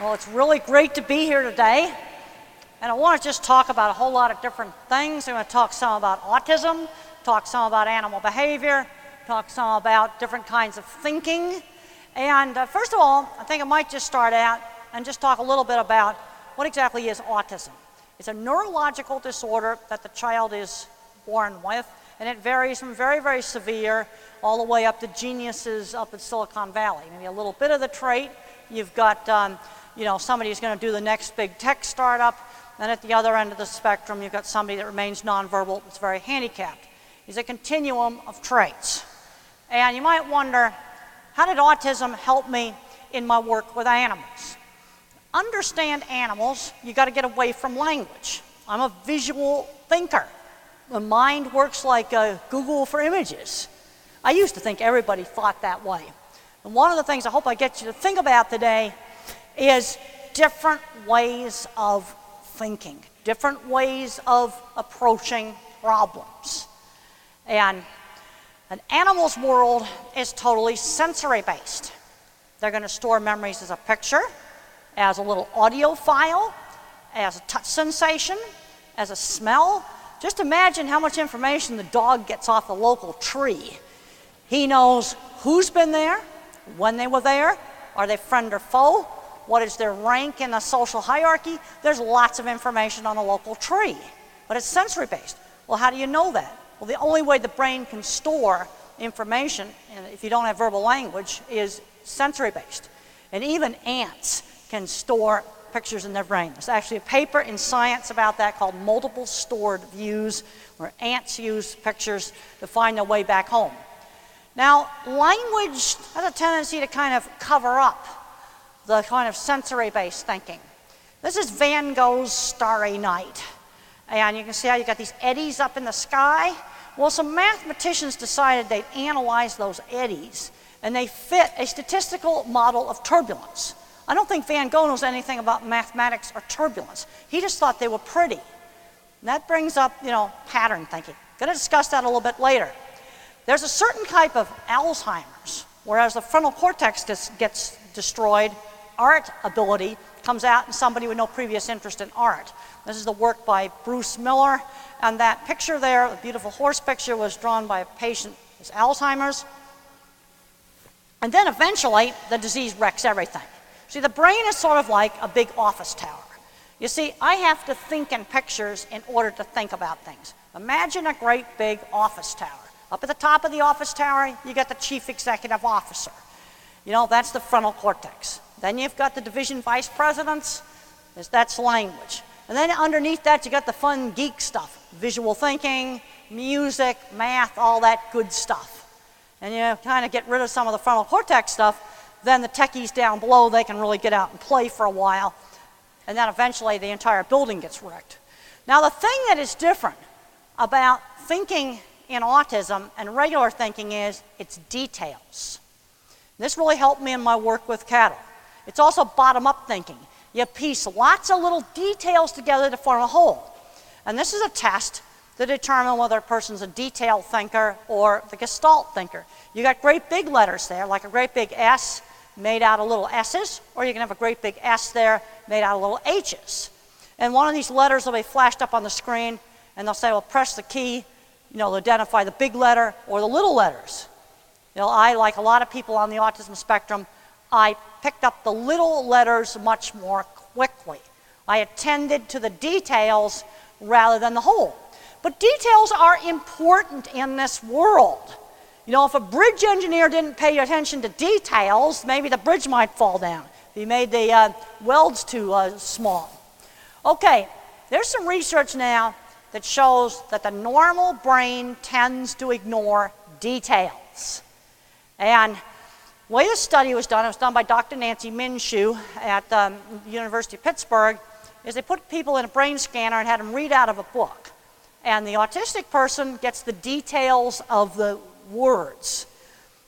Well, it's really great to be here today, and I want to just talk about a whole lot of different things. I'm going to talk some about autism, talk some about animal behavior, talk some about different kinds of thinking. And first of all, I think I might just start out and just talk a little bit about what exactly is autism. It's a neurological disorder that the child is born with, and it varies from very, very severe all the way up to geniuses up in Silicon Valley. Maybe a little bit of the trait. You've got somebody who's going to do the next big tech startup, and at the other end of the spectrum, you've got somebody that remains nonverbal, that's very handicapped. It's a continuum of traits. And you might wonder, how did autism help me in my work with animals? Understand animals, you got to get away from language. I'm a visual thinker. My mind works like Google for images. I used to think everybody thought that way. And one of the things I hope I get you to think about today is different ways of thinking, different ways of approaching problems. And an animal's world is totally sensory-based. They're going to store memories as a picture, as a little audio file, as a touch sensation, as a smell. Just imagine how much information the dog gets off the local tree. He knows who's been there, when they were there, are they friend or foe, what is their rank in the social hierarchy. There's lots of information on a local tree, but it's sensory-based. Well, how do you know that? Well, the only way the brain can store information, and if you don't have verbal language, is sensory-based. And even ants can store pictures in their brain. There's actually a paper in Science about that called Multiple Stored Views, where ants use pictures to find their way back home. Now, language has a tendency to kind of cover up the kind of sensory-based thinking. This is Van Gogh's Starry Night. And you can see how you got these eddies up in the sky. Well, some mathematicians decided they'd analyze those eddies, and they fit a statistical model of turbulence. I don't think Van Gogh knows anything about mathematics or turbulence. He just thought they were pretty. And that brings up, pattern thinking. Going to discuss that a little bit later. There's a certain type of Alzheimer's, whereas the frontal cortex gets destroyed, art ability comes out in somebody with no previous interest in art. This is the work by Bruce Miller, and that picture there, the beautiful horse picture, was drawn by a patient with Alzheimer's. And then eventually, the disease wrecks everything. See, the brain is sort of like a big office tower. You see, I have to think in pictures in order to think about things. Imagine a great big office tower. Up at the top of the office tower, you got the chief executive officer. That's the frontal cortex. Then you've got the division vice presidents. That's language. And then underneath that, you got the fun geek stuff. Visual thinking, music, math, all that good stuff. And you kind of get rid of some of the frontal cortex stuff, then the techies down below, they can really get out and play for a while. And then eventually the entire building gets wrecked. Now, the thing that is different about thinking in autism and regular thinking is it's details. This really helped me in my work with cattle. It's also bottom-up thinking. You piece lots of little details together to form a whole. And this is a test to determine whether a person's a detail thinker or the Gestalt thinker. You got great big letters there, like a great big S made out of little S's, or you can have a great big S there made out of little H's. And one of these letters will be flashed up on the screen, and they'll say, well, press the key, to identify the big letter or the little letters. I, like a lot of people on the autism spectrum, I picked up the little letters much more quickly. I attended to the details rather than the whole. But details are important in this world. If a bridge engineer didn't pay attention to details, maybe the bridge might fall down if he made the welds too small. Okay, there's some research now that shows that the normal brain tends to ignore details. And the way this study was done, it was done by Dr. Nancy Minshew at the University of Pittsburgh, is they put people in a brain scanner and had them read out of a book. And the autistic person gets the details of the words.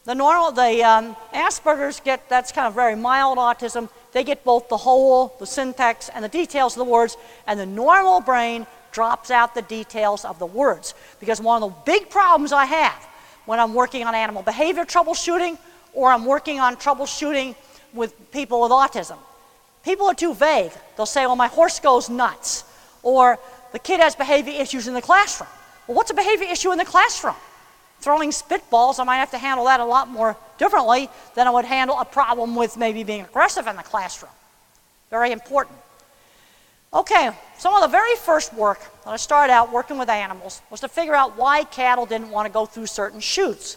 The Aspergers get, that's kind of very mild autism, they get both the whole, the syntax, and the details of the words, and the normal brain drops out the details of the words. Because one of the big problems I have when I'm working on animal behavior troubleshooting, or I'm working on troubleshooting with people with autism, People are too vague. They'll say, well, my horse goes nuts, or the kid has behavior issues in the classroom. Well, what's a behavior issue in the classroom? Throwing spitballs, I might have to handle that a lot more differently than I would handle a problem with maybe being aggressive in the classroom. Very important. Okay, some of the very first work that I started out working with animals was to figure out why cattle didn't want to go through certain chutes.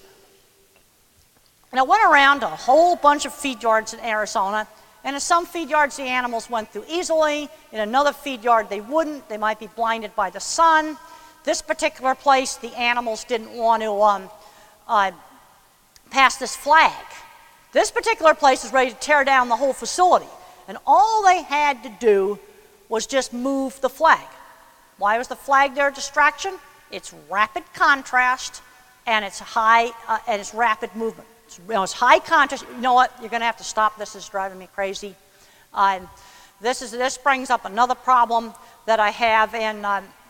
And I went around to a whole bunch of feed yards in Arizona, and in some feed yards the animals went through easily. In another feed yard they wouldn't. They might be blinded by the sun. This particular place, the animals didn't want to pass this flag. This particular place is ready to tear down the whole facility, and all they had to do was just move the flag. Why was the flag there a distraction? It's rapid contrast, and it's high, and it's rapid movement. It's high contrast. You know what? You're going to have to stop. This is driving me crazy. This brings up another problem that I have in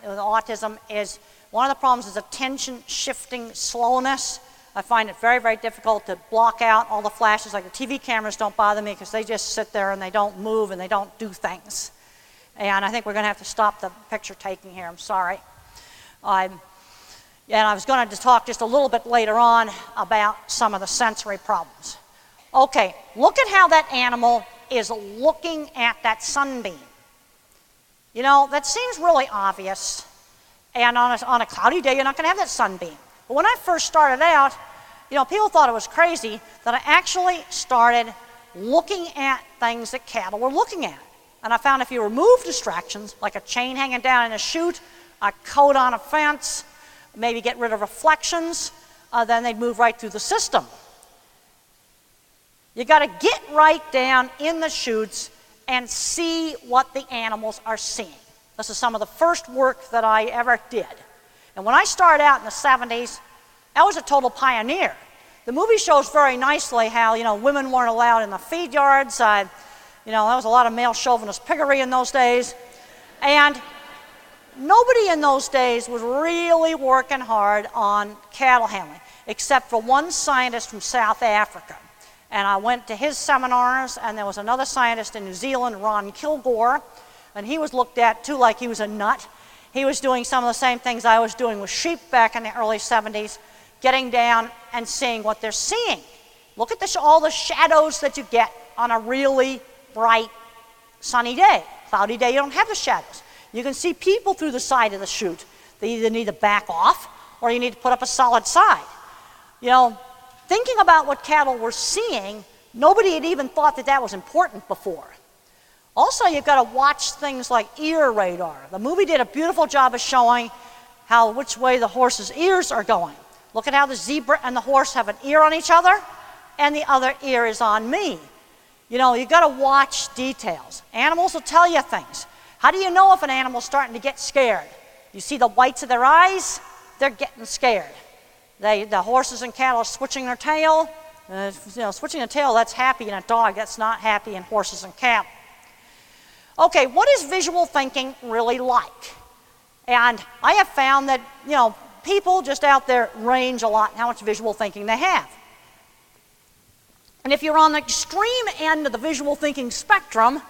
with autism. Is one of the problems is attention shifting slowness. I find it very, very difficult to block out all the flashes. Like the TV cameras don't bother me because they just sit there and they don't move and they don't do things. And I think we're going to have to stop the picture taking here. I'm sorry. And I was going to talk just a little bit later on about some of the sensory problems. Okay, look at how that animal is looking at that sunbeam. You know, that seems really obvious. And on a cloudy day, you're not going to have that sunbeam. But when I first started out, you know, people thought it was crazy that I actually started looking at things that cattle were looking at. And I found if you remove distractions, like a chain hanging down in a chute, a coat on a fence, maybe get rid of reflections, then they'd move right through the system. You got to get right down in the chutes and see what the animals are seeing. This is some of the first work that I ever did. And when I started out in the 70s, I was a total pioneer. The movie shows very nicely how, you know, women weren't allowed in the feed yards. You know, there was a lot of male chauvinist piggery in those days. And nobody in those days was really working hard on cattle handling, except for one scientist from South Africa. And I went to his seminars, and there was another scientist in New Zealand, Ron Kilgore, and he was looked at too like he was a nut. He was doing some of the same things I was doing with sheep back in the early 70s, getting down and seeing what they're seeing. Look at this, all the shadows that you get on a really bright, sunny day. Cloudy day, you don't have the shadows. You can see people through the side of the chute. They either need to back off or you need to put up a solid side. You know, thinking about what cattle were seeing, nobody had even thought that that was important before. Also, you've got to watch things like ear radar. The movie did a beautiful job of showing which way the horse's ears are going. Look at how the zebra and the horse have an ear on each other, and the other ear is on me. You know, you've got to watch details. Animals will tell you things. How do you know if an animal's starting to get scared? You see the whites of their eyes, they're getting scared. The horses and cattle are switching their tail. You know, switching a tail, that's happy in a dog. That's not happy in horses and cattle. Okay, what is visual thinking really like? And I have found that, you know, people just out there range a lot in how much visual thinking they have. And if you're on the extreme end of the visual thinking spectrum,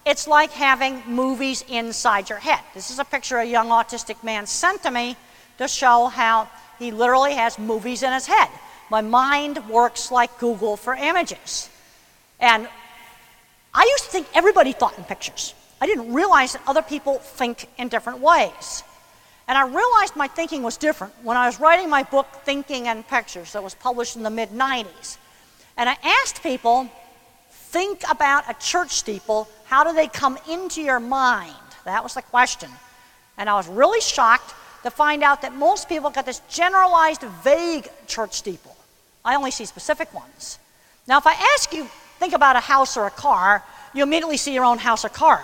it's like having movies inside your head. This is a picture a young autistic man sent to me to show how he literally has movies in his head. My mind works like Google for images. And I used to think everybody thought in pictures. I didn't realize that other people think in different ways. And I realized my thinking was different when I was writing my book, Thinking in Pictures, that was published in the mid-90s. And I asked people, think about a church steeple. How do they come into your mind? That was the question. And I was really shocked to find out that most people got this generalized, vague church steeple. I only see specific ones. Now, if I ask you, think about a house or a car, you immediately see your own house or car.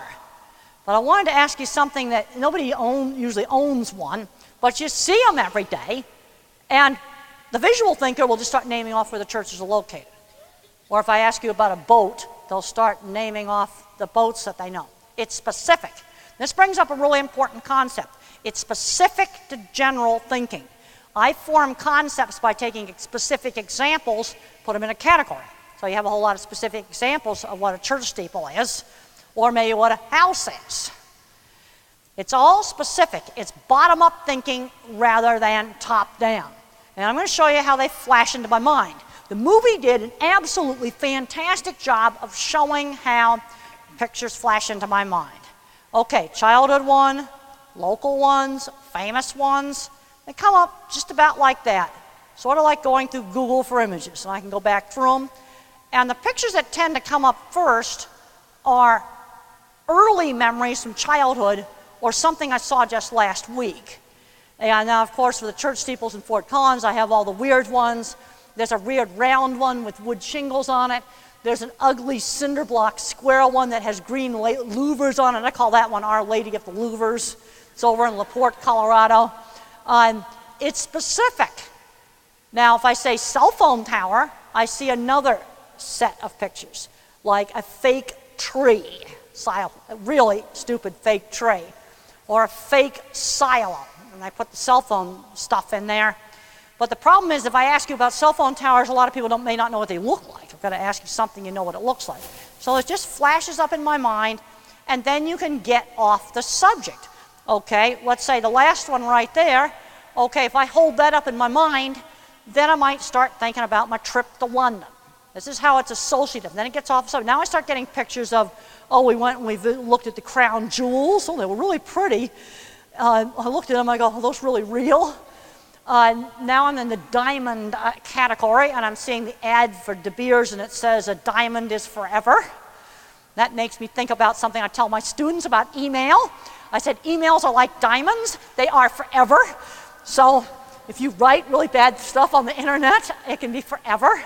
But I wanted to ask you something that nobody usually owns one, but you see them every day, and the visual thinker will just start naming off where the churches are located. Or if I ask you about a boat, they'll start naming off the boats that they know. It's specific. This brings up a really important concept. It's specific to general thinking. I form concepts by taking specific examples, put them in a category. So you have a whole lot of specific examples of what a church steeple is. or maybe what a house is. It's all specific. It's bottom-up thinking rather than top-down. And I'm going to show you how they flash into my mind. The movie did an absolutely fantastic job of showing how pictures flash into my mind. Okay, childhood one, local ones, famous ones, they come up just about like that. Sort of like going through Google for images, and I can go back through them. And the pictures that tend to come up first are early memories from childhood or something I saw just last week. And now, of course, for the church steeples in Fort Collins, I have all the weird ones. There's a weird round one with wood shingles on it. There's an ugly cinder block square one that has green louvers on it. I call that one Our Lady of the Louvers. It's over in LaPorte, Colorado. It's specific. Now, if I say cell phone tower, I see another set of pictures, like a fake tree, a really stupid fake tree, or a fake silo. And I put the cell phone stuff in there. But the problem is, if I ask you about cell phone towers, a lot of people may not know what they look like. I've got to ask you something you know what it looks like. So it just flashes up in my mind, and then you can get off the subject. Okay, let's say the last one right there. Okay, if I hold that up in my mind, then I might start thinking about my trip to London. This is how it's associative. Then it gets off. So now I start getting pictures of, oh, we went and we looked at the crown jewels. Oh, they were really pretty. I looked at them, I go, are those really real? Now I'm in the diamond category, and I'm seeing the ad for De Beers, and it says a diamond is forever. That makes me think about something I tell my students about email. I said emails are like diamonds. They are forever. So if you write really bad stuff on the internet, it can be forever.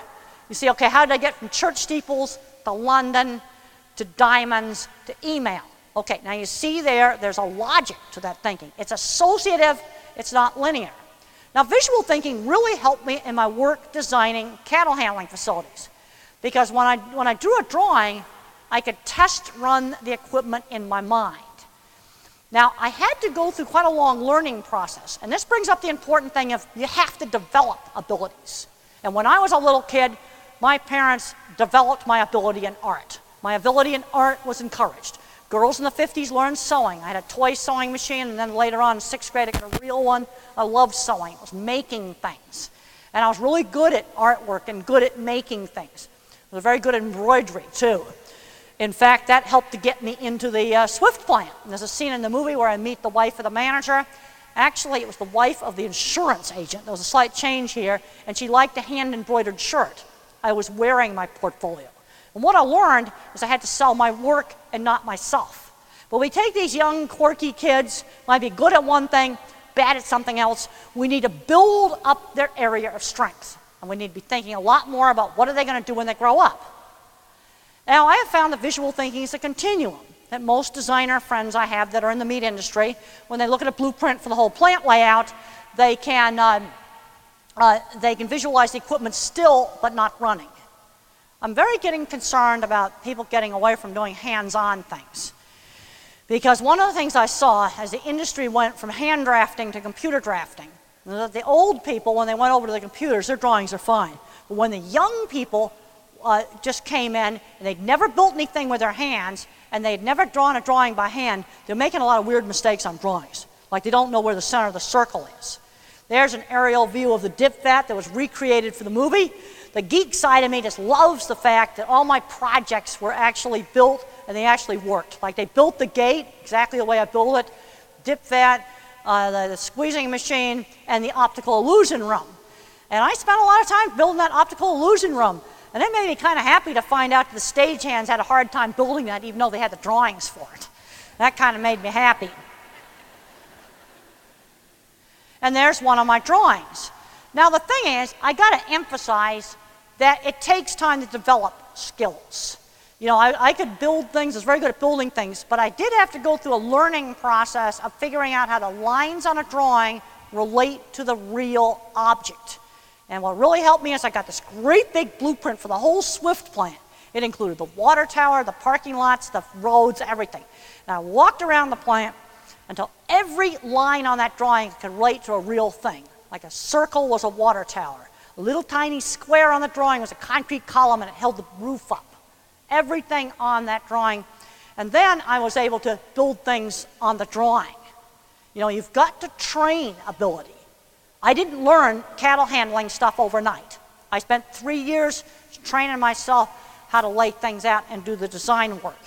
You see, okay, how did I get from church steeples to London to diamonds to email? Okay, now you see there's a logic to that thinking. It's associative, it's not linear. Now, visual thinking really helped me in my work designing cattle handling facilities, because when I drew a drawing, I could test run the equipment in my mind. Now, I had to go through quite a long learning process, and this brings up the important thing of you have to develop abilities. And when I was a little kid, my parents developed my ability in art. My ability in art was encouraged. Girls in the 50s learned sewing. I had a toy sewing machine, and then later on in 6th grade, I got a real one. I loved sewing. It was making things. And I was really good at artwork and good at making things. I was very good at embroidery, too. In fact, that helped to get me into the Swift plant. And there's a scene in the movie where I meet the wife of the manager. Actually, it was the wife of the insurance agent. There was a slight change here, and she liked a hand-embroidered shirt. I was wearing my portfolio. And what I learned is I had to sell my work and not myself. But we take these young, quirky kids, might be good at one thing, bad at something else. We need to build up their area of strength. And we need to be thinking a lot more about what are they going to do when they grow up. Now, I have found that visual thinking is a continuum, that most designer friends I have that are in the meat industry, when they look at a blueprint for the whole plant layout, they can visualize the equipment still but not running. I'm very getting concerned about people getting away from doing hands-on things. Because one of the things I saw as the industry went from hand drafting to computer drafting, the old people, when they went over to the computers, their drawings are fine. But when the young people just came in, and they'd never built anything with their hands, and they'd never drawn a drawing by hand, they're making a lot of weird mistakes on drawings. Like they don't know where the center of the circle is. There's an aerial view of the dip vat that was recreated for the movie. The geek side of me just loves the fact that all my projects were actually built and they actually worked. Like they built the gate exactly the way I built it, dip vat, the squeezing machine, and the optical illusion room. And I spent a lot of time building that optical illusion room. And it made me kind of happy to find out that the stagehands had a hard time building that, even though they had the drawings for it. That kind of made me happy. And there's one of my drawings. Now the thing is, I got to emphasize that it takes time to develop skills. You know, I could build things, I was very good at building things, but I did have to go through a learning process of figuring out how the lines on a drawing relate to the real object. And what really helped me is I got this great big blueprint for the whole Swift plant. It included the water tower, the parking lots, the roads, everything. And I walked around the plant until every line on that drawing could relate to a real thing. Like a circle was a water tower. A little tiny square on the drawing was a concrete column and it held the roof up. Everything on that drawing. And then I was able to build things on the drawing. You know, you've got to train ability. I didn't learn cattle handling stuff overnight. I spent 3 years training myself how to lay things out and do the design work.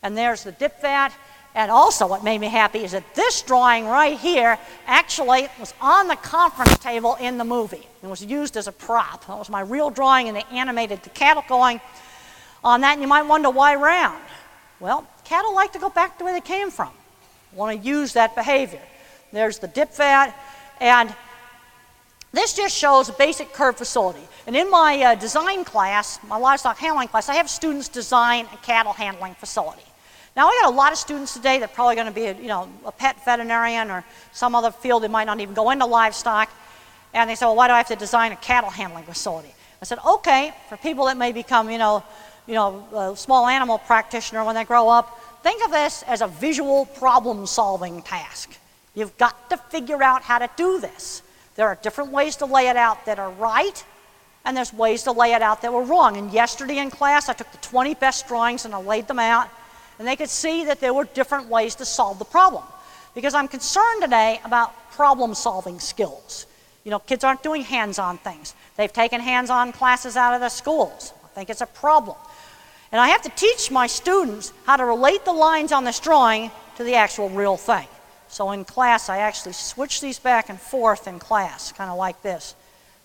And there's the dip vat. And also what made me happy is that this drawing right here actually was on the conference table in the movie. It was used as a prop. That was my real drawing, and they animated the cattle going on that. And you might wonder, why round? Well, cattle like to go back to where they came from. Want to use that behavior. There's the dip vat. And this just shows a basic curve facility. And in my design class, my livestock handling class, I have students design a cattle handling facility. Now, I got a lot of students today that are probably going to be a pet veterinarian or some other field. They might not even go into livestock. And they say, well, why do I have to design a cattle handling facility? I said, okay, for people that may become, a small animal practitioner when they grow up, think of this as a visual problem-solving task. You've got to figure out how to do this. There are different ways to lay it out that are right, and there's ways to lay it out that were wrong. And yesterday in class, I took the 20 best drawings and I laid them out, and they could see that there were different ways to solve the problem. Because I'm concerned today about problem-solving skills. You know, kids aren't doing hands-on things. They've taken hands-on classes out of the schools. I think it's a problem. And I have to teach my students how to relate the lines on this drawing to the actual real thing. So in class, I actually switch these back and forth in class, kind of like this.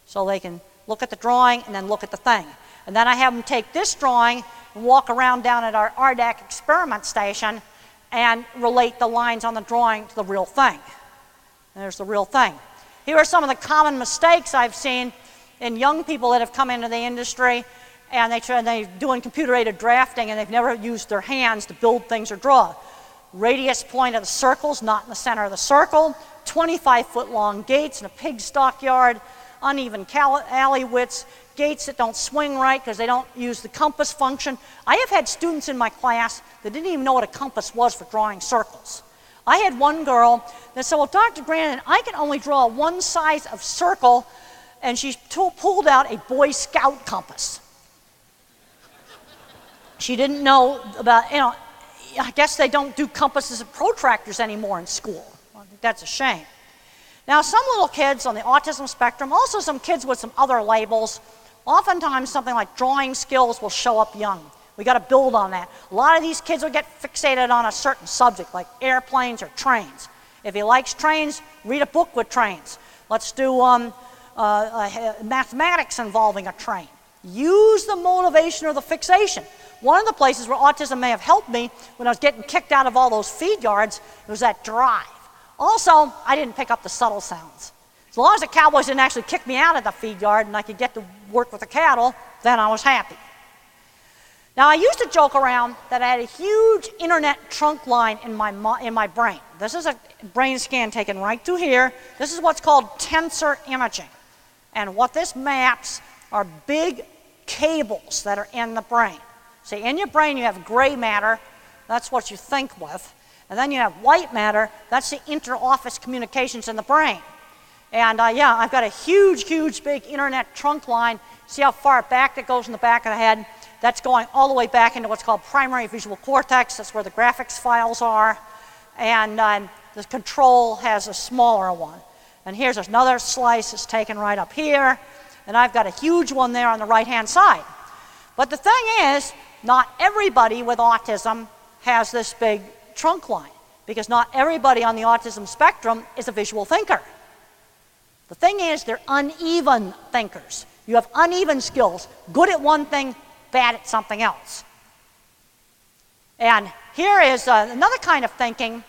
So they can look at the drawing and then look at the thing. And then I have them take this drawing and walk around down at our RDAC experiment station and relate the lines on the drawing to the real thing. There's the real thing. Here are some of the common mistakes I've seen in young people that have come into the industry, and they're doing computer-aided drafting, and they've never used their hands to build things or draw. Radius point of the circle's not in the center of the circle, 25-foot long gates in a pig stockyard, uneven alley widths, gates that don't swing right because they don't use the compass function. I have had students in my class that didn't even know what a compass was for drawing circles. I had one girl that said, well, Dr. Grandin, I can only draw one size of circle, and she pulled out a Boy Scout compass. She didn't know about, I guess they don't do compasses and protractors anymore in school. I think that's a shame. Now, some little kids on the autism spectrum, also some kids with some other labels, oftentimes something like drawing skills will show up young. We got to build on that. A lot of these kids will get fixated on a certain subject, like airplanes or trains. If he likes trains, read a book with trains. Let's do mathematics involving a train. Use the motivation or the fixation. One of the places where autism may have helped me when I was getting kicked out of all those feed yards was that drive. Also, I didn't pick up the subtle sounds. As long as the cowboys didn't actually kick me out of the feed yard and I could get to work with the cattle, then I was happy. Now, I used to joke around that I had a huge internet trunk line in my brain. This is a brain scan taken right through here. This is what's called tensor imaging. And what this maps are big cables that are in the brain. See, in your brain you have gray matter, that's what you think with. And then you have white matter, that's the inter-office communications in the brain. And yeah, I've got a huge, huge, big internet trunk line. See how far back that goes in the back of the head? That's going all the way back into what's called primary visual cortex. That's where the graphics files are. And the control has a smaller one. And here's another slice that's taken right up here. And I've got a huge one there on the right-hand side. But the thing is, not everybody with autism has this big trunk line, because not everybody on the autism spectrum is a visual thinker. The thing is, they're uneven thinkers. You have uneven skills, good at one thing, bad at something else. And here is another kind of thinking,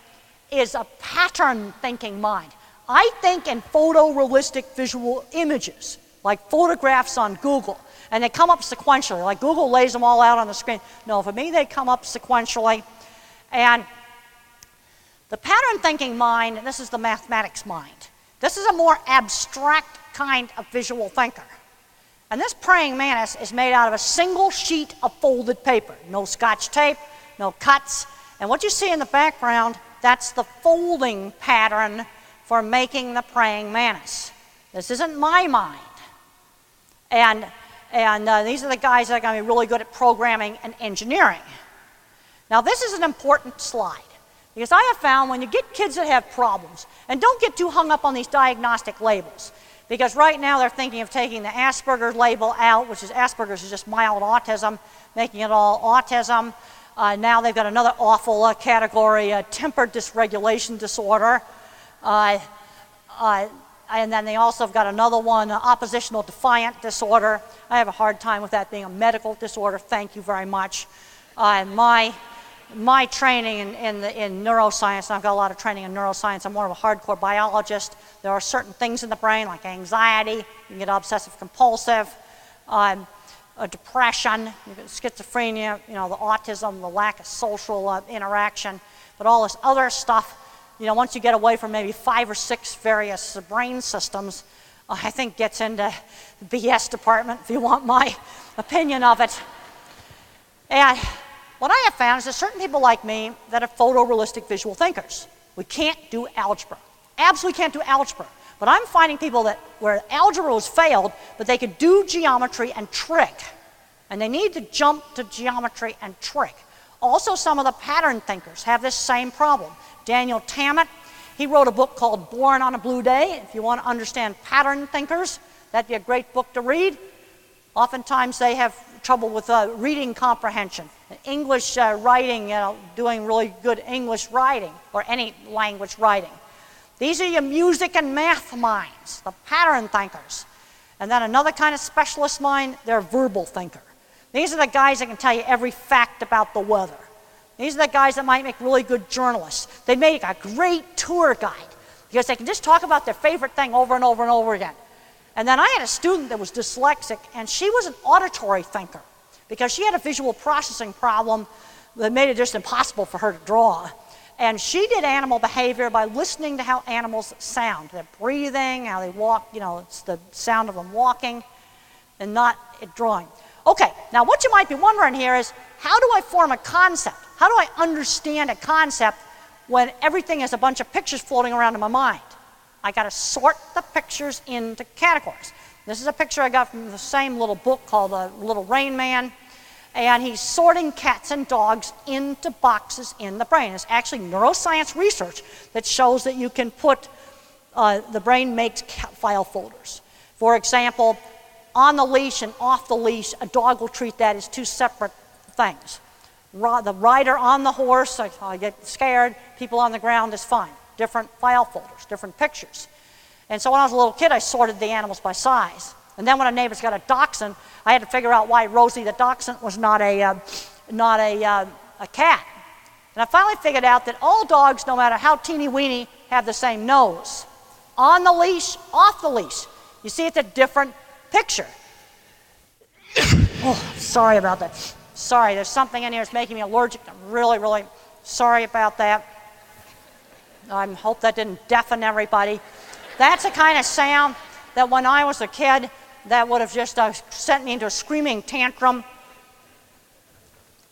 is a pattern thinking mind. I think in photorealistic visual images, like photographs on Google, and they come up sequentially, like Google lays them all out on the screen. No, for me, they come up sequentially. And the pattern thinking mind, this is the mathematics mind. This is a more abstract kind of visual thinker. And this praying mantis is made out of a single sheet of folded paper. No scotch tape, no cuts. And what you see in the background, that's the folding pattern for making the praying mantis. This isn't my mind. And these are the guys that are going to be really good at programming and engineering. Now this is an important slide, because I have found when you get kids that have problems, and don't get too hung up on these diagnostic labels, because right now they're thinking of taking the Asperger's label out, which is Asperger's is just mild autism, making it all autism. Now they've got another awful category, temper dysregulation disorder. And then they also have got another one, oppositional defiant disorder. I have a hard time with that being a medical disorder. Thank you very much. My training in neuroscience, and I've got a lot of training in neuroscience, I'm more of a hardcore biologist. There are certain things in the brain like anxiety, you can get obsessive compulsive, depression, you get schizophrenia, the autism, the lack of social interaction, but all this other stuff, once you get away from maybe 5 or 6 various brain systems, I think gets into the BS department, if you want my opinion of it. And what I have found is there's certain people like me that are photorealistic visual thinkers. We can't do algebra. Absolutely can't do algebra. But I'm finding people that where algebra was failed, but they could do geometry and trig. And they need to jump to geometry and trig. Also, some of the pattern thinkers have this same problem. Daniel Tammet, he wrote a book called Born on a Blue Day. If you want to understand pattern thinkers, that'd be a great book to read. Oftentimes they have trouble with reading comprehension, English writing, doing really good English writing, or any language writing. These are your music and math minds, the pattern thinkers. And then another kind of specialist mind, they're verbal thinker. These are the guys that can tell you every fact about the weather. These are the guys that might make really good journalists. They make a great tour guide because they can just talk about their favorite thing over and over and over again. And then I had a student that was dyslexic, and she was an auditory thinker because she had a visual processing problem that made it just impossible for her to draw. And she did animal behavior by listening to how animals sound, their breathing, how they walk, it's the sound of them walking, and not drawing. Okay, now what you might be wondering here is, how do I form a concept? How do I understand a concept when everything is a bunch of pictures floating around in my mind? I got to sort the pictures into categories. This is a picture I got from the same little book called The Little Rain Man, and he's sorting cats and dogs into boxes in the brain. It's actually neuroscience research that shows that you can put, the brain makes file folders. For example, on the leash and off the leash, a dog will treat that as 2 separate things. The rider on the horse, I get scared, people on the ground is fine. Different file folders, different pictures. And so when I was a little kid, I sorted the animals by size. And then when a neighbor's got a dachshund, I had to figure out why Rosie the dachshund was not a cat. And I finally figured out that all dogs, no matter how teeny-weeny, have the same nose. On the leash, off the leash. You see, it's a different picture. Oh, sorry about that. Sorry, there's something in here that's making me allergic. I'm really, really sorry about that. I hope that didn't deafen everybody. That's the kind of sound that when I was a kid, that would have just sent me into a screaming tantrum.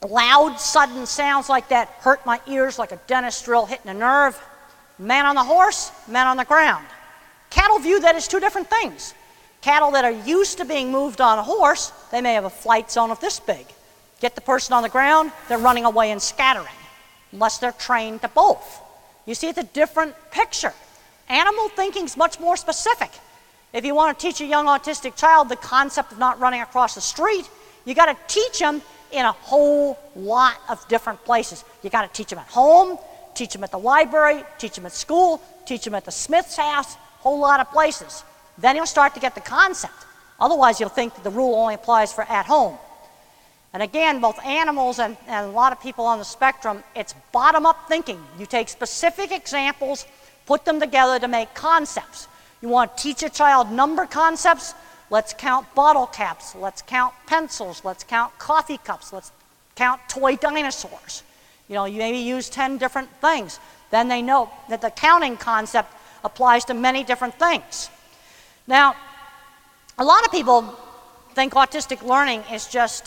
Loud, sudden sounds like that hurt my ears like a dentist drill hitting a nerve. Man on the horse, man on the ground. Cattle view that as 2 different things. Cattle that are used to being moved on a horse, they may have a flight zone of this big. Get the person on the ground, they're running away and scattering, unless they're trained to both. You see, it's a different picture. Animal thinking is much more specific. If you want to teach a young autistic child the concept of not running across the street, you got to teach them in a whole lot of different places. You got to teach them at home, teach them at the library, teach them at school, teach them at the Smith's house, a whole lot of places. Then he'll start to get the concept. Otherwise, you'll think that the rule only applies for at home. And again, both animals and a lot of people on the spectrum, it's bottom-up thinking. You take specific examples, put them together to make concepts. You want to teach a child number concepts? Let's count bottle caps. Let's count pencils. Let's count coffee cups. Let's count toy dinosaurs. You maybe use 10 different things. Then they know that the counting concept applies to many different things. Now, a lot of people think autistic learning is just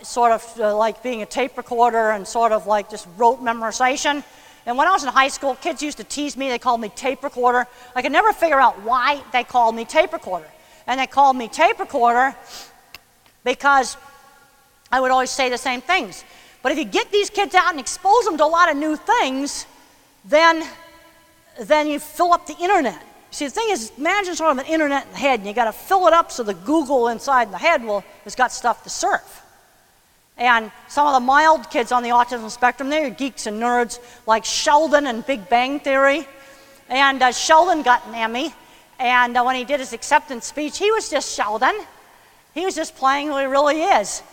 sort of like being a tape recorder and sort of like just rote memorization. And when I was in high school, kids used to tease me. They called me tape recorder. I could never figure out why they called me tape recorder. And they called me tape recorder because I would always say the same things. But if you get these kids out and expose them to a lot of new things, then you fill up the internet. See, the thing is, imagine sort of an internet in the head, and you got to fill it up so the Google inside the head has got stuff to serve. And some of the mild kids on the autism spectrum, they're geeks and nerds like Sheldon and Big Bang Theory. And Sheldon got an Emmy. And when he did his acceptance speech, he was just Sheldon. He was just playing who he really is.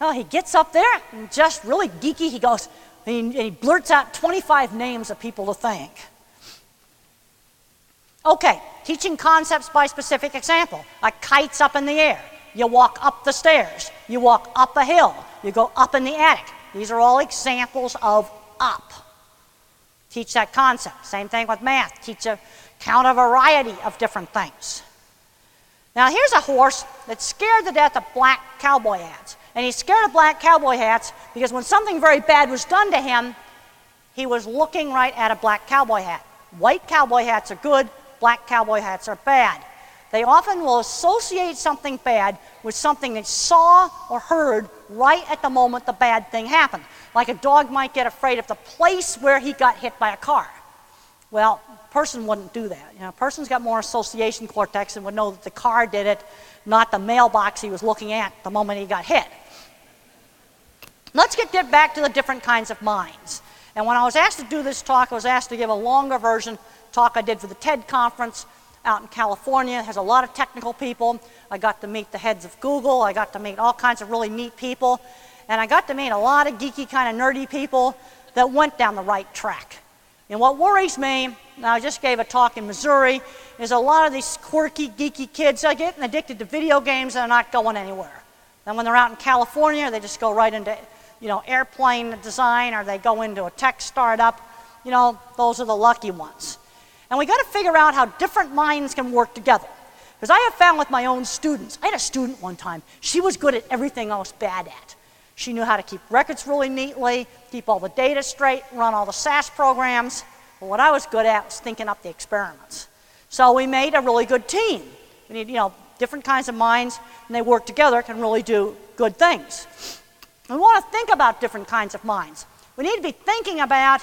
Well, he gets up there and just really geeky. He goes, and he blurts out 25 names of people to thank. Okay, teaching concepts by specific example. A kite's up in the air. You walk up the stairs. You walk up a hill. You go up in the attic. These are all examples of up. Teach that concept. Same thing with math. Count a variety of different things. Now here's a horse that's scared to death of black cowboy hats. And he's scared of black cowboy hats because when something very bad was done to him, he was looking right at a black cowboy hat. White cowboy hats are good, black cowboy hats are bad. They often will associate something bad with something they saw or heard right at the moment the bad thing happened. Like a dog might get afraid of the place where he got hit by a car. Well, a person wouldn't do that. A person's got more association cortex and would know that the car did it, not the mailbox he was looking at the moment he got hit. Let's get back to the different kinds of minds. And when I was asked to do this talk, I was asked to give a longer version talk I did for the TED conference out in California. It has a lot of technical people. I got to meet the heads of Google. I got to meet all kinds of really neat people. And I got to meet a lot of geeky, kind of nerdy people that went down the right track. And what worries me, and I just gave a talk in Missouri, is a lot of these quirky, geeky kids are getting addicted to video games and they're not going anywhere. Then when they're out in California, they just go right into airplane design, or they go into a tech startup. Those are the lucky ones. And we got to figure out how different minds can work together. Because I have found with my own students, I had a student one time, she was good at everything I was bad at. She knew how to keep records really neatly, keep all the data straight, run all the SAS programs. But what I was good at was thinking up the experiments. So we made a really good team. We need, different kinds of minds, and they work together, can really do good things. We want to think about different kinds of minds. We need to be thinking about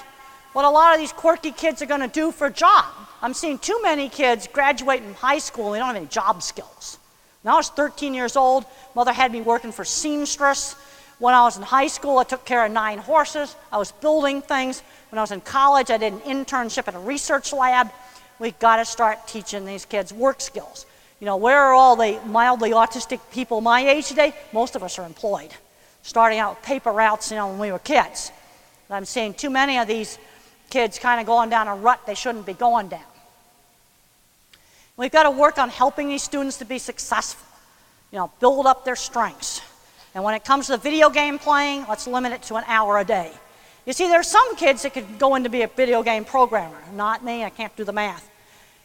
what a lot of these quirky kids are going to do for a job. I'm seeing too many kids graduate from high school and they don't have any job skills. When I was 13 years old, mother had me working for seamstress. When I was in high school, I took care of 9 horses. I was building things. When I was in college, I did an internship at a research lab. We've got to start teaching these kids work skills. Where are all the mildly autistic people my age today? Most of us are employed, starting out with paper routes, when we were kids. And I'm seeing too many of these kids kind of going down a rut they shouldn't be going down. We've got to work on helping these students to be successful, build up their strengths. And when it comes to video game playing, let's limit it to an hour a day. You see, there are some kids that could go in to be a video game programmer. Not me, I can't do the math.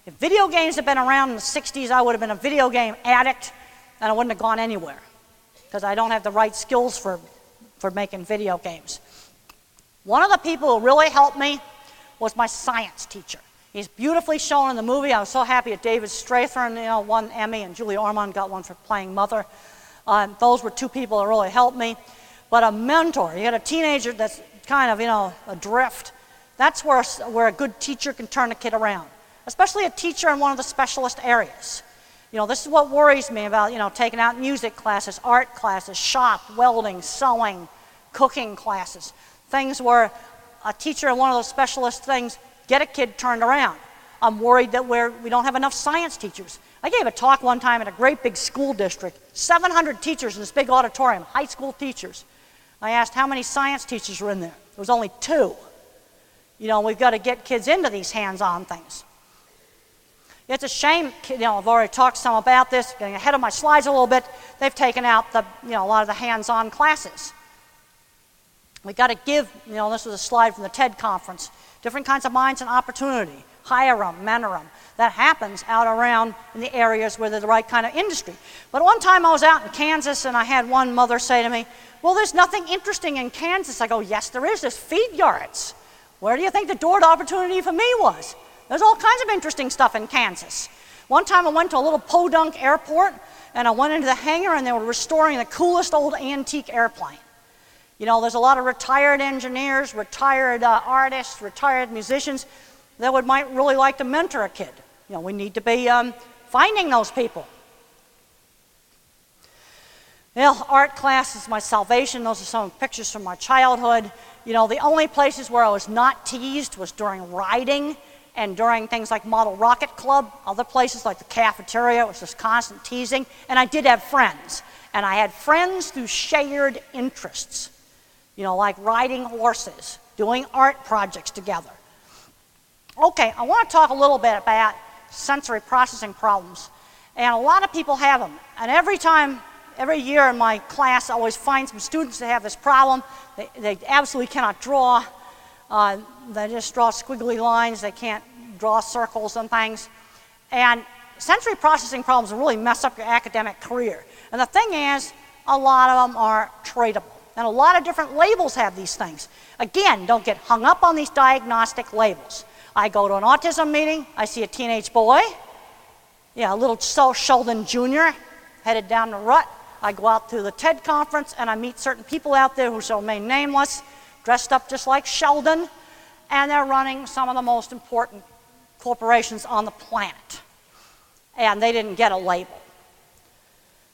If video games had been around in the 60s, I would have been a video game addict, and I wouldn't have gone anywhere, because I don't have the right skills for making video games. One of the people who really helped me was my science teacher. He's beautifully shown in the movie. I was so happy that David Strathern, won Emmy, and Julia Ormond got one for playing Mother. Those were 2 people that really helped me. But a mentor, you got a teenager that's kind of, adrift. That's where a good teacher can turn a kid around, especially a teacher in one of the specialist areas. This is what worries me about, taking out music classes, art classes, shop, welding, sewing, cooking classes. Things where a teacher in one of those specialist things get a kid turned around. I'm worried that we don't have enough science teachers. I gave a talk one time at a great big school district, 700 teachers in this big auditorium, high school teachers. I asked how many science teachers were in there. There was only 2. We've got to get kids into these hands-on things. It's a shame, I've already talked some about this, getting ahead of my slides a little bit. They've taken out a lot of the hands-on classes. We got to give, this was a slide from the TED conference, different kinds of minds and opportunity. Hire them, mentor them. That happens out around in the areas where there's the right kind of industry. But one time I was out in Kansas and I had one mother say to me, well, there's nothing interesting in Kansas. I go, yes, there is. There's feed yards. Where do you think the door to opportunity for me was? There's all kinds of interesting stuff in Kansas. One time I went to a little podunk airport and I went into the hangar and they were restoring the coolest old antique airplane. You know, there's a lot of retired engineers, retired artists, retired musicians that might really like to mentor a kid. You know, we need to be finding those people. Well, art class is my salvation. Those are some pictures from my childhood. You know, the only places where I was not teased was during riding and during things like Model Rocket Club. Other places like the cafeteria, it was just constant teasing. And I did have friends. And I had friends through shared interests. You know, like riding horses, doing art projects together. Okay, I want to talk a little bit about sensory processing problems. And a lot of people have them. And every year in my class, I always find some students that have this problem. They absolutely cannot draw. They just draw squiggly lines. They can't draw circles and things. And sensory processing problems really mess up your academic career. And the thing is, a lot of them are treatable. And a lot of different labels have these things. Again, don't get hung up on these diagnostic labels. I go to an autism meeting. I see a teenage boy. Yeah, a little Sheldon Jr. headed down the rut. I go out to the TED conference and I meet certain people out there who shall remain nameless, dressed up just like Sheldon, and they're running some of the most important corporations on the planet. And they didn't get a label.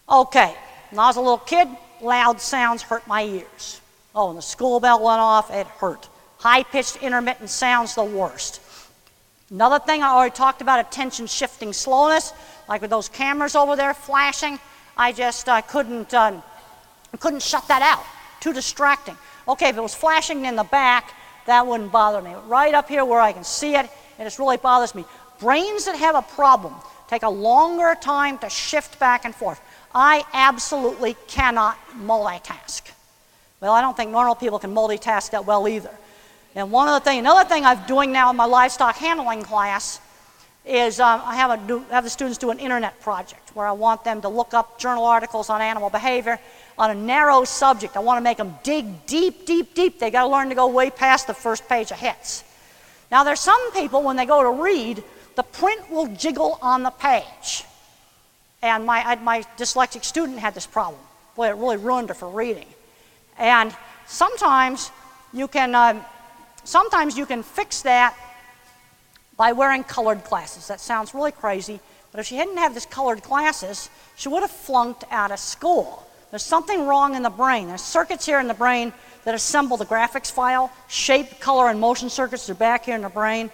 Okay, when I was a little kid, loud sounds hurt my ears. Oh, and the school bell went off, it hurt. High-pitched intermittent sounds, the worst. Another thing I already talked about, attention shifting slowness, like with those cameras over there flashing. I just couldn't shut that out. Too distracting. Okay, if it was flashing in the back, that wouldn't bother me. Right up here where I can see it, it just really bothers me. Brains that have a problem take a longer time to shift back and forth. I absolutely cannot multitask. Well, I don't think normal people can multitask that well either. And another thing I'm doing now in my livestock handling class is I have the students do an internet project where I want them to look up journal articles on animal behavior on a narrow subject. I want to make them dig deep, deep, deep. They got to learn to go way past the first page of hits. Now, there's some people, when they go to read, the print will jiggle on the page. And my dyslexic student had this problem. Boy, it really ruined her for reading. And sometimes you can fix that by wearing colored glasses. That sounds really crazy, but if she hadn't had these colored glasses, she would have flunked out of school. There's something wrong in the brain. There's circuits here in the brain that assemble the graphics file. Shape, color, and motion circuits are back here in the brain.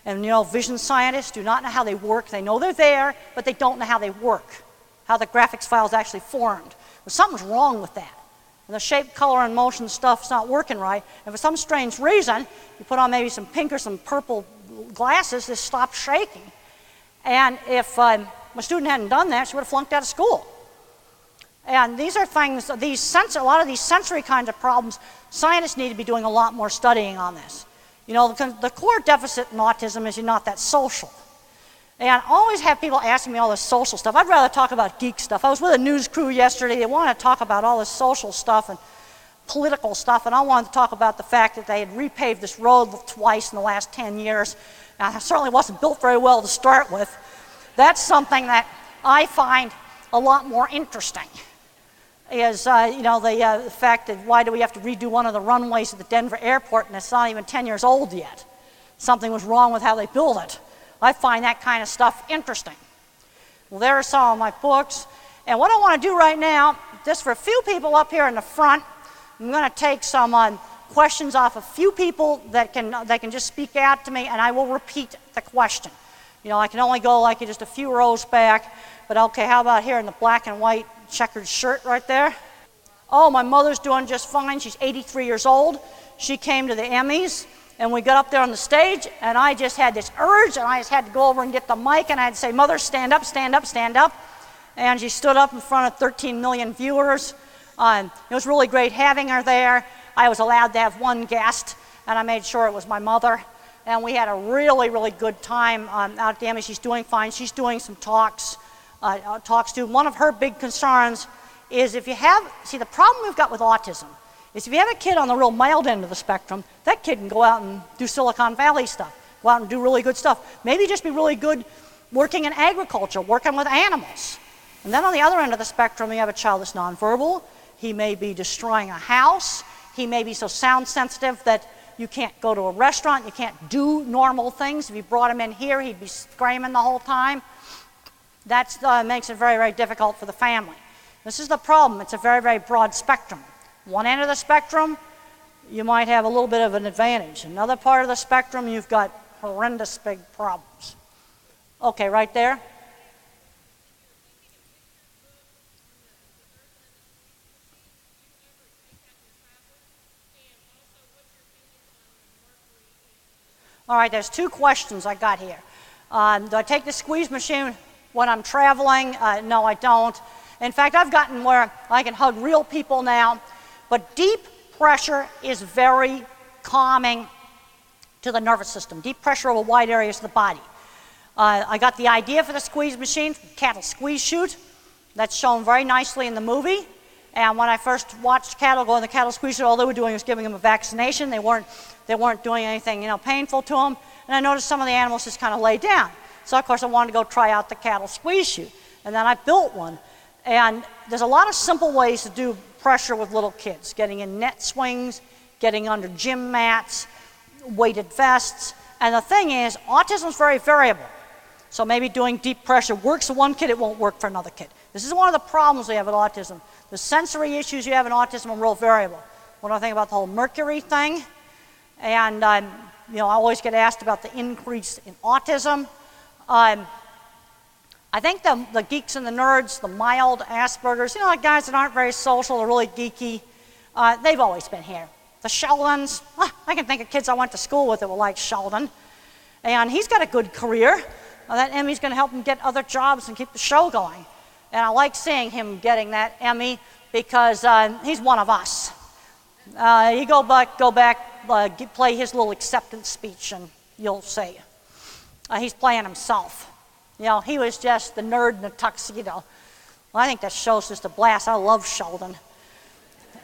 And you know, vision scientists do not know how they work. They know they're there, but they don't know how they work, how the graphics file is actually formed. But something's wrong with that. And the shape, color, and motion stuff's not working right. And for some strange reason, you put on maybe some pink or some purple glasses, this stops shaking. And if my student hadn't done that, she would have flunked out of school. And these are things, a lot of these sensory kinds of problems, scientists need to be doing a lot more studying on this. You know, the core deficit in autism is you're not that social. And I always have people asking me all this social stuff. I'd rather talk about geek stuff. I was with a news crew yesterday. They wanted to talk about all this social stuff and political stuff, and I wanted to talk about the fact that they had repaved this road twice in the last 10 years. Now, it certainly wasn't built very well to start with. That's something that I find a lot more interesting, is the fact that why do we have to redo one of the runways at the Denver airport and it's not even 10 years old yet? Something was wrong with how they built it. I find that kind of stuff interesting. Well, there are some of my books. And what I want to do right now, just for a few people up here in the front, I'm going to take some questions off a few people that can just speak out to me, and I will repeat the question. You know, I can only go like just a few rows back, but okay, how about here in the black and white checkered shirt right there? Oh, my mother's doing just fine. She's 83 years old. She came to the Emmys, and we got up there on the stage, and I just had this urge, and I just had to go over and get the mic, and I had to say, Mother, stand up, stand up, stand up. And she stood up in front of 13 million viewers. It was really great having her there. I was allowed to have one guest, and I made sure it was my mother. And we had a really, really good time out at the Emmys. She's doing fine. She's doing some talks too. One of her big concerns is the problem we've got with autism is if you have a kid on the real mild end of the spectrum, that kid can go out and do Silicon Valley stuff, go out and do really good stuff. Maybe just be really good working in agriculture, working with animals. And then on the other end of the spectrum, you have a child that's nonverbal. He may be destroying a house. He may be so sound sensitive that you can't go to a restaurant, you can't do normal things. If you brought him in here, he'd be screaming the whole time. That makes it very, very difficult for the family. This is the problem. It's a very, very broad spectrum. One end of the spectrum, you might have a little bit of an advantage. Another part of the spectrum, you've got horrendous big problems. Okay, right there. All right, there's two questions I got here. Do I take the squeeze machine when I'm traveling? No, I don't. In fact, I've gotten where I can hug real people now, but deep pressure is very calming to the nervous system. Deep pressure over wide areas of the body. I got the idea for the squeeze machine from Cattle Squeeze Chute. That's shown very nicely in the movie. And when I first watched cattle go in the cattle squeeze chute, all they were doing was giving them a vaccination. They weren't doing anything, painful to them. And I noticed some of the animals just kind of lay down. So of course I wanted to go try out the cattle squeeze chute. And then I built one. And there's a lot of simple ways to do pressure with little kids. Getting in net swings, getting under gym mats, weighted vests. And the thing is, autism is very variable. So maybe doing deep pressure works for one kid, it won't work for another kid. This is one of the problems we have with autism. The sensory issues you have in autism are real variable. What do I think about the whole mercury thing? And I always get asked about the increase in autism. I think the geeks and the nerds, the mild aspergers, the guys that aren't very social, they're really geeky, they've always been here. The Sheldons, I can think of kids I went to school with that were like Sheldon. And he's got a good career. That Emmy's going to help him get other jobs and keep the show going. And I like seeing him getting that Emmy because he's one of us. You go back, play his little acceptance speech and you'll see. He's playing himself. He was just the nerd in the tuxedo. Well, I think that show's just a blast. I love Sheldon.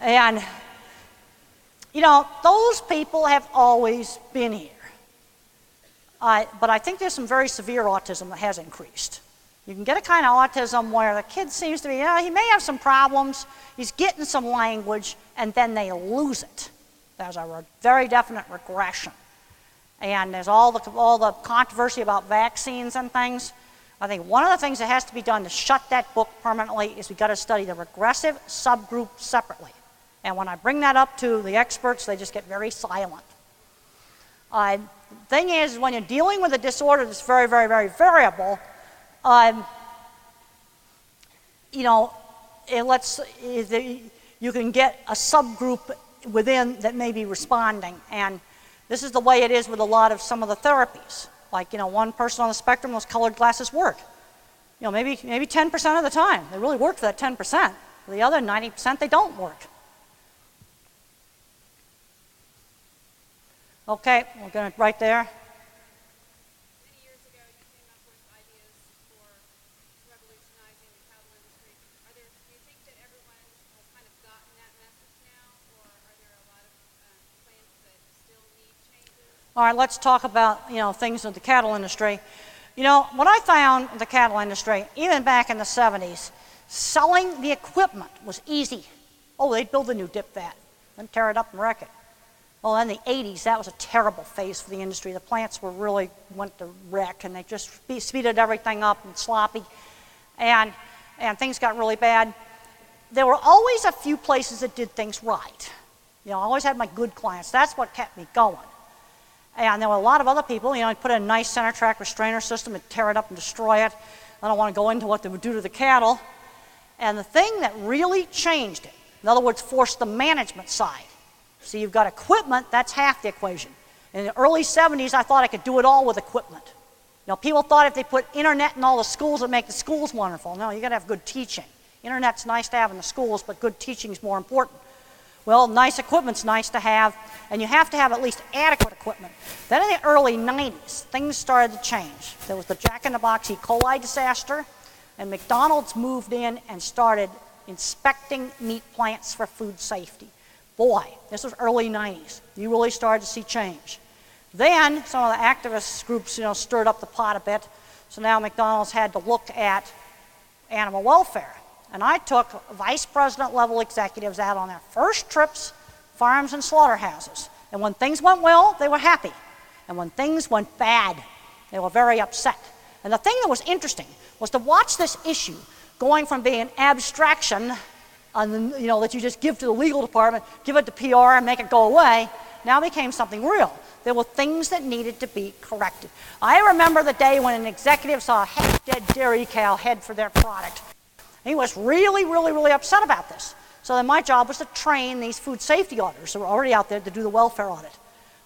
And, those people have always been here. But I think there's some very severe autism that has increased. You can get a kind of autism where the kid seems to be, he may have some problems, he's getting some language, and then they lose it. There's a very definite regression. And there's all the controversy about vaccines and things. I think one of the things that has to be done to shut that book permanently is we've got to study the regressive subgroup separately. And when I bring that up to the experts, they just get very silent. The thing is, when you're dealing with a disorder that's very, very, very variable, you can get a subgroup within that may be responding. And this is the way it is with a lot of some of the therapies. Like, one person on the spectrum, those colored glasses work. Maybe 10% of the time. They really work for that 10%. For the other 90%, they don't work. Okay, we're going to right there. Many years ago, you came up with ideas for revolutionizing the cattle industry. Do you think that everyone has kind of gotten that message now, or are there a lot of plants that still need changes? All right, let's talk about things with the cattle industry. What I found in the cattle industry, even back in the 70s, selling the equipment was easy. Oh, they'd build a new dip vat, then tear it up and wreck it. Well, in the 80s, that was a terrible phase for the industry. The plants really went to wreck, and they just speeded everything up and sloppy, and things got really bad. There were always a few places that did things right. I always had my good clients. That's what kept me going. And there were a lot of other people, I'd put in a nice center track restrainer system and tear it up and destroy it. I don't want to go into what they would do to the cattle. And the thing that really changed it, in other words, forced the management side. So you've got equipment, that's half the equation. In the early 70s, I thought I could do it all with equipment. People thought if they put internet in all the schools, it'd make the schools wonderful. No, you got to have good teaching. Internet's nice to have in the schools, but good teaching is more important. Well, nice equipment's nice to have, and you have to have at least adequate equipment. Then in the early 90s, things started to change. There was the Jack-in-the-Box E. coli disaster, and McDonald's moved in and started inspecting meat plants for food safety. Boy, this was early 90s. You really started to see change. Then some of the activist groups, stirred up the pot a bit. So now McDonald's had to look at animal welfare. And I took vice president level executives out on their first trips farms and slaughterhouses. And when things went well, they were happy. And when things went bad, they were very upset. And the thing that was interesting was to watch this issue going from being an abstraction that you just give to the legal department, give it to PR and make it go away, now became something real. There were things that needed to be corrected. I remember the day when an executive saw a half-dead dairy cow head for their product. He was really, really, really upset about this. So then my job was to train these food safety auditors who were already out there to do the welfare audit.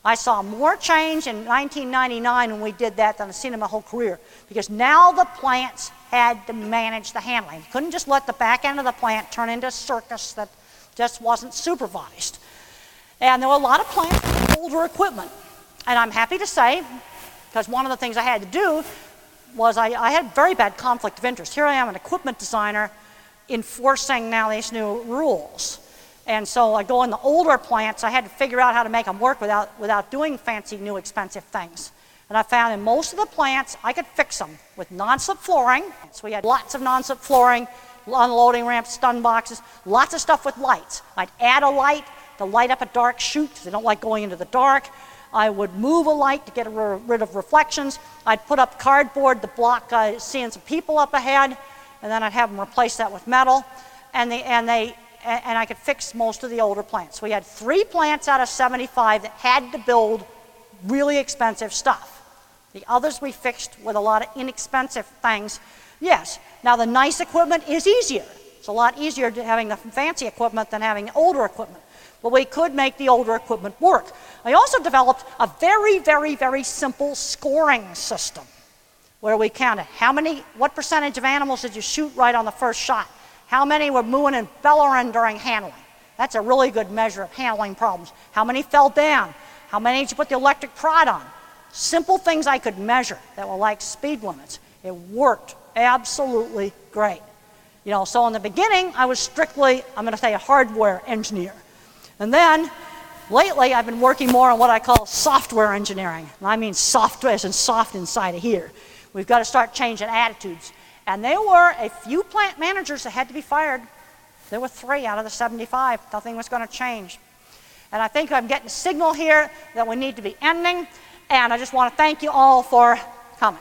I saw more change in 1999 when we did that than I've seen in my whole career, because now the plants had to manage the handling. You couldn't just let the back end of the plant turn into a circus that just wasn't supervised. And there were a lot of plants with older equipment. And I'm happy to say, because one of the things I had to do was I had very bad conflict of interest. Here I am, an equipment designer, enforcing now these new rules. And so I go in the older plants, I had to figure out how to make them work without doing fancy, new, expensive things. And I found in most of the plants, I could fix them with non-slip flooring. So we had lots of non-slip flooring, unloading ramps, stun boxes, lots of stuff with lights. I'd add a light to light up a dark chute, because they don't like going into the dark. I would move a light to get rid of reflections. I'd put up cardboard to block seeing some people up ahead, and then I'd have them replace that with metal. And I could fix most of the older plants. We had 3 plants out of 75 that had to build really expensive stuff. The others we fixed with a lot of inexpensive things. Yes, now the nice equipment is easier. It's a lot easier having the fancy equipment than having older equipment. But we could make the older equipment work. I also developed a very, very, very simple scoring system where we counted what percentage of animals did you shoot right on the first shot? How many were mooing and bellowing during handling? That's a really good measure of handling problems. How many fell down? How many did you put the electric prod on? Simple things I could measure that were like speed limits. It worked absolutely great. So in the beginning, I was strictly, I'm going to say, a hardware engineer. And then, lately, I've been working more on what I call software engineering. And I mean software as in soft inside of here. We've got to start changing attitudes. And there were a few plant managers that had to be fired. There were 3 out of the 75. Nothing was going to change. And I think I'm getting a signal here that we need to be ending. And I just want to thank you all for coming.